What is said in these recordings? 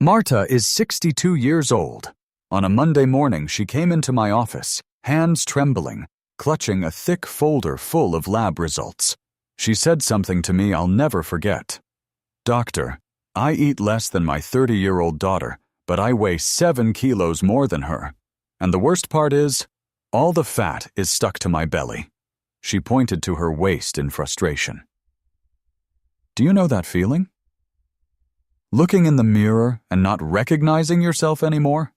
Marta is 62 years old. On a Monday morning, she came into my office, hands trembling, clutching a thick folder full of lab results. She said something to me I'll never forget. "Doctor, I eat less than my 30-year-old daughter, but I weigh 7 kilos more than her. And the worst part is, all the fat is stuck to my belly." She pointed to her waist in frustration. Do you know that feeling? Looking in the mirror and not recognizing yourself anymore?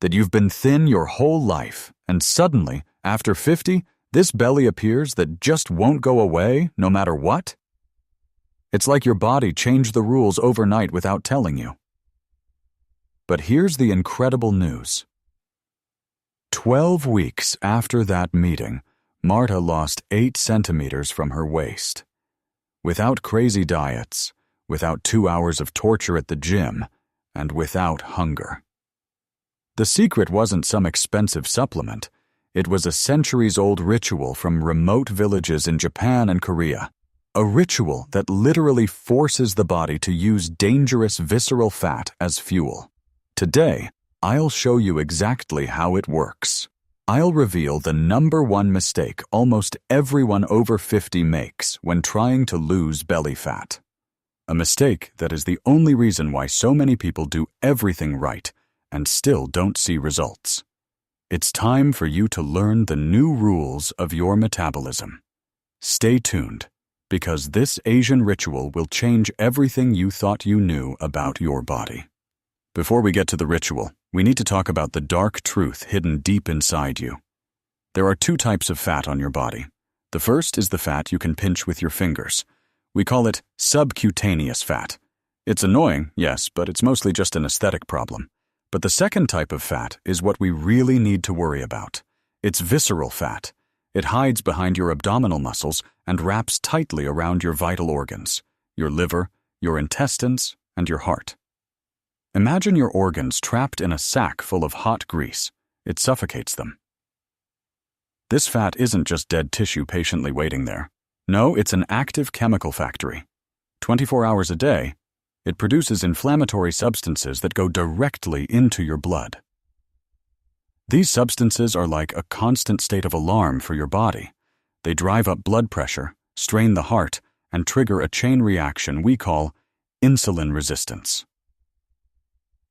That you've been thin your whole life, and suddenly, after 50, this belly appears that just won't go away no matter what? It's like your body changed the rules overnight without telling you. But here's the incredible news. 12 weeks after that meeting, Marta lost 8 centimeters from her waist. Without crazy diets, without 2 hours of torture at the gym, and without hunger. The secret wasn't some expensive supplement. It was a centuries-old ritual from remote villages in Japan and Korea. A ritual that literally forces the body to use dangerous visceral fat as fuel. Today, I'll show you exactly how it works. I'll reveal the #1 mistake almost everyone over 50 makes when trying to lose belly fat. A mistake that is the only reason why so many people do everything right and still don't see results. It's time for you to learn the new rules of your metabolism. Stay tuned, because this Asian ritual will change everything you thought you knew about your body. Before we get to the ritual, we need to talk about the dark truth hidden deep inside you. There are 2 types of fat on your body. The first is the fat you can pinch with your fingers. We call it subcutaneous fat. It's annoying, yes, but it's mostly just an aesthetic problem. But the second type of fat is what we really need to worry about. It's visceral fat. It hides behind your abdominal muscles and wraps tightly around your vital organs, your liver, your intestines, and your heart. Imagine your organs trapped in a sack full of hot grease. It suffocates them. This fat isn't just dead tissue patiently waiting there. No, it's an active chemical factory. 24 hours a day, it produces inflammatory substances that go directly into your blood. These substances are like a constant state of alarm for your body. They drive up blood pressure, strain the heart, and trigger a chain reaction we call insulin resistance.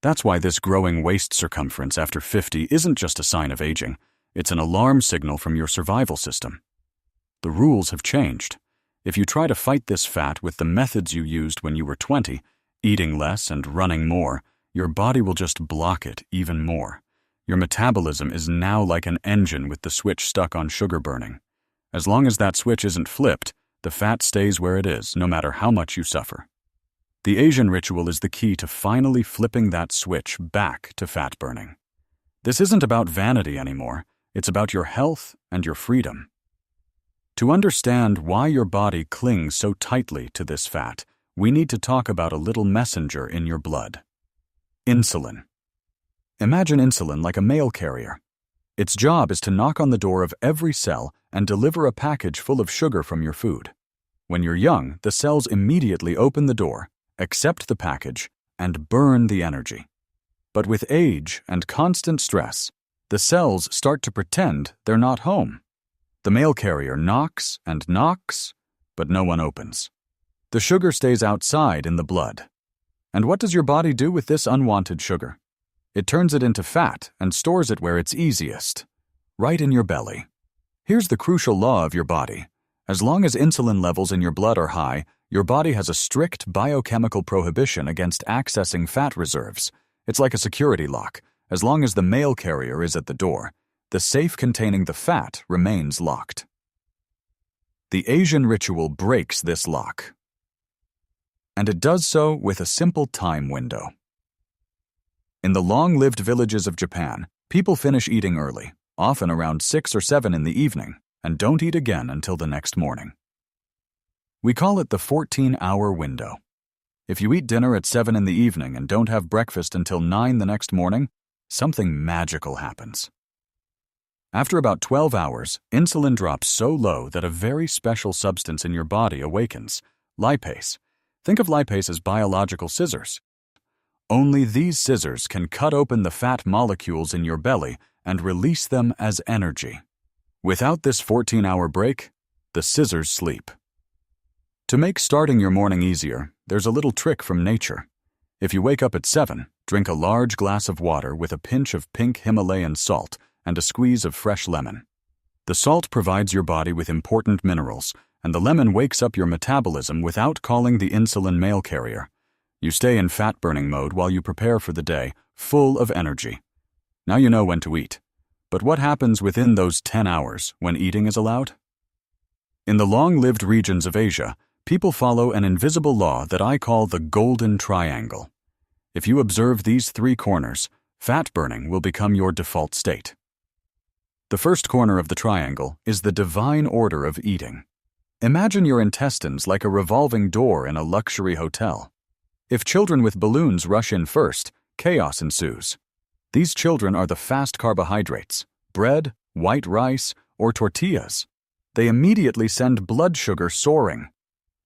That's why this growing waist circumference after 50 isn't just a sign of aging. It's an alarm signal from your survival system. The rules have changed. If you try to fight this fat with the methods you used when you were 20, eating less and running more, your body will just block it even more. Your metabolism is now like an engine with the switch stuck on sugar burning. As long as that switch isn't flipped, the fat stays where it is, no matter how much you suffer. The Asian ritual is the key to finally flipping that switch back to fat burning. This isn't about vanity anymore. It's about your health and your freedom. To understand why your body clings so tightly to this fat, we need to talk about a little messenger in your blood. Insulin. Imagine insulin like a mail carrier. Its job is to knock on the door of every cell and deliver a package full of sugar from your food. When you're young, the cells immediately open the door, accept the package, and burn the energy. But with age and constant stress, the cells start to pretend they're not home. The mail carrier knocks and knocks, but no one opens. The sugar stays outside in the blood. And what does your body do with this unwanted sugar? It turns it into fat and stores it where it's easiest, right in your belly. Here's the crucial law of your body. As long as insulin levels in your blood are high, your body has a strict biochemical prohibition against accessing fat reserves. It's like a security lock. As long as the mail carrier is at the door, the safe containing the fat remains locked. The Asian ritual breaks this lock. And it does so with a simple time window. In the long-lived villages of Japan, people finish eating early, often around 6 or 7 in the evening, and don't eat again until the next morning. We call it the 14-hour window. If you eat dinner at 7 in the evening and don't have breakfast until 9 the next morning, something magical happens. After about 12 hours, insulin drops so low that a very special substance in your body awakens, lipase. Think of lipase as biological scissors. Only these scissors can cut open the fat molecules in your belly and release them as energy. Without this 14-hour break, the scissors sleep. To make starting your morning easier, there's a little trick from nature. If you wake up at 7, drink a large glass of water with a pinch of pink Himalayan salt and a squeeze of fresh lemon. The salt provides your body with important minerals, and the lemon wakes up your metabolism without calling the insulin mail carrier. You stay in fat-burning mode while you prepare for the day, full of energy. Now you know when to eat. But what happens within those 10 hours when eating is allowed? In the long-lived regions of Asia, people follow an invisible law that I call the golden triangle. If you observe these 3 corners, fat burning will become your default state. The first corner of the triangle is the divine order of eating. Imagine your intestines like a revolving door in a luxury hotel. If children with balloons rush in first, chaos ensues. These children are the fast carbohydrates, bread, white rice, or tortillas. They immediately send blood sugar soaring.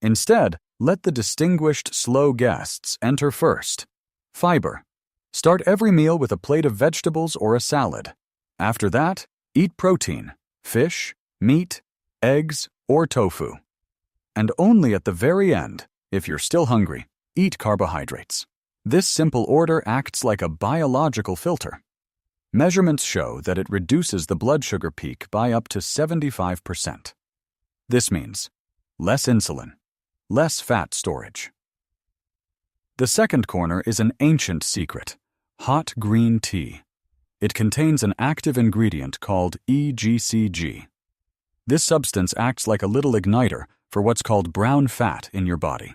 Instead, let the distinguished slow guests enter first. Fiber. Start every meal with a plate of vegetables or a salad. After that, eat protein, fish, meat, eggs, or tofu. And only at the very end, if you're still hungry, eat carbohydrates. This simple order acts like a biological filter. Measurements show that it reduces the blood sugar peak by up to 75%. This means less insulin, less fat storage. The second corner is an ancient secret: hot green tea. It contains an active ingredient called EGCG. This substance acts like a little igniter for what's called brown fat in your body.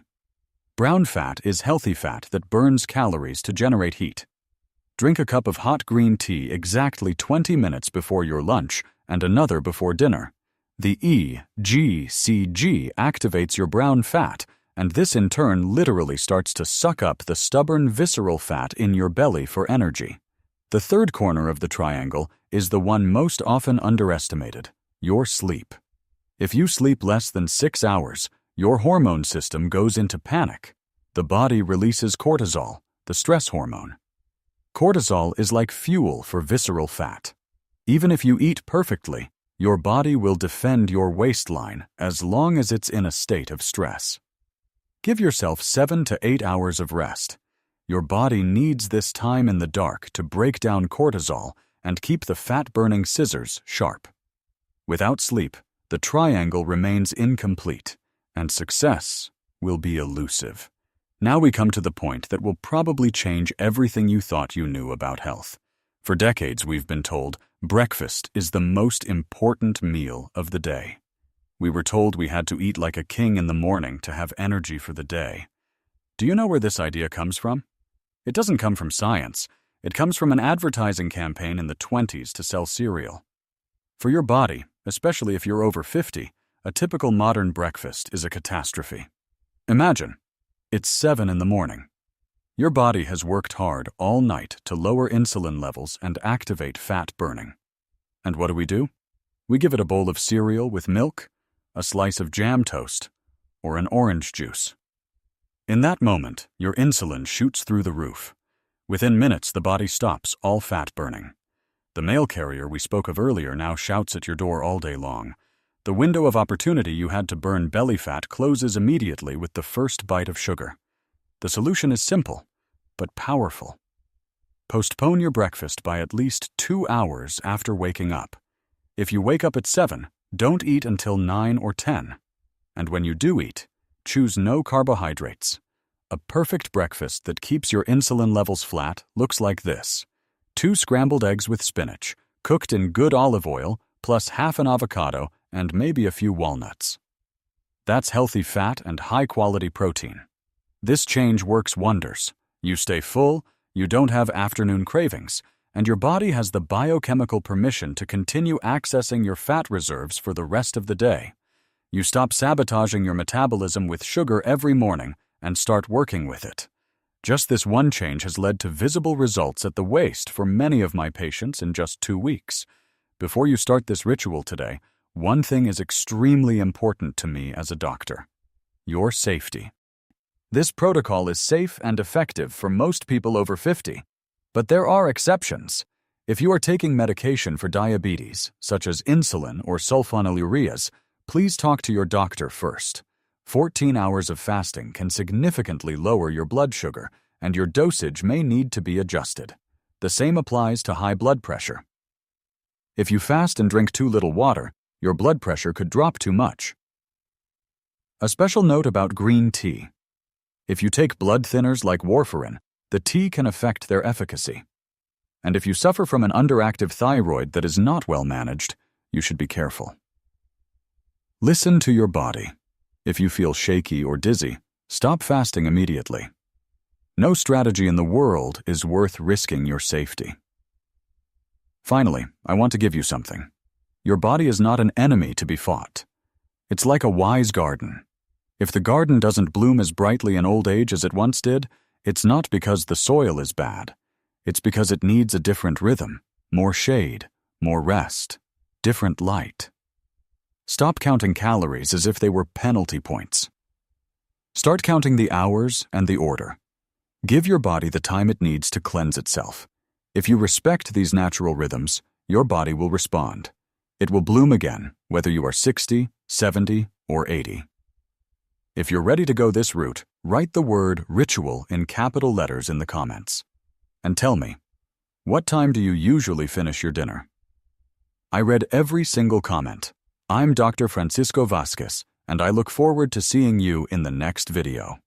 Brown fat is healthy fat that burns calories to generate heat. Drink a cup of hot green tea exactly 20 minutes before your lunch and another before dinner. The EGCG activates your brown fat, and this in turn literally starts to suck up the stubborn visceral fat in your belly for energy. The third corner of the triangle is the one most often underestimated: your sleep. If you sleep less than 6 hours, your hormone system goes into panic. The body releases cortisol, the stress hormone. Cortisol is like fuel for visceral fat. Even if you eat perfectly, your body will defend your waistline as long as it's in a state of stress. Give yourself 7 to 8 hours of rest. Your body needs this time in the dark to break down cortisol and keep the fat-burning scissors sharp. Without sleep, the triangle remains incomplete, and success will be elusive. Now we come to the point that will probably change everything you thought you knew about health. For decades we've been told breakfast is the most important meal of the day. We were told we had to eat like a king in the morning to have energy for the day. Do you know where this idea comes from? It doesn't come from science. It comes from an advertising campaign in the 1920s to sell cereal. For your body, especially if you're over 50, a typical modern breakfast is a catastrophe. Imagine, it's 7 in the morning. Your body has worked hard all night to lower insulin levels and activate fat burning. And what do? We give it a bowl of cereal with milk, a slice of jam toast, or an orange juice. In that moment, your insulin shoots through the roof. Within minutes, the body stops all fat burning. The mail carrier we spoke of earlier now shouts at your door all day long. The window of opportunity you had to burn belly fat closes immediately with the first bite of sugar. The solution is simple, but powerful. Postpone your breakfast by at least 2 hours after waking up. If you wake up at 7, don't eat until 9 or 10. And when you do eat, choose no carbohydrates. A perfect breakfast that keeps your insulin levels flat looks like this: 2 scrambled eggs with spinach, cooked in good olive oil, plus half an avocado and maybe a few walnuts. That's healthy fat and high-quality protein. This change works wonders. You stay full, you don't have afternoon cravings, and your body has the biochemical permission to continue accessing your fat reserves for the rest of the day. You stop sabotaging your metabolism with sugar every morning and start working with it. Just this one change has led to visible results at the waist for many of my patients in just 2 weeks. Before you start this ritual today, one thing is extremely important to me as a doctor: your safety. This protocol is safe and effective for most people over 50, but there are exceptions. If you are taking medication for diabetes, such as insulin or sulfonylureas, please talk to your doctor first. 14 hours of fasting can significantly lower your blood sugar, and your dosage may need to be adjusted. The same applies to high blood pressure. If you fast and drink too little water, your blood pressure could drop too much. A special note about green tea. If you take blood thinners like warfarin, the tea can affect their efficacy. And if you suffer from an underactive thyroid that is not well managed, you should be careful. Listen to your body. If you feel shaky or dizzy, stop fasting immediately. No strategy in the world is worth risking your safety. Finally, I want to give you something. Your body is not an enemy to be fought. It's like a wise garden. If the garden doesn't bloom as brightly in old age as it once did, it's not because the soil is bad. It's because it needs a different rhythm, more shade, more rest, different light. Stop counting calories as if they were penalty points. Start counting the hours and the order. Give your body the time it needs to cleanse itself. If you respect these natural rhythms, your body will respond. It will bloom again, whether you are 60, 70, or 80. If you're ready to go this route, write the word ritual in capital letters in the comments. And tell me, what time do you usually finish your dinner? I read every single comment. I'm Dr. Francisco Vasquez, and I look forward to seeing you in the next video.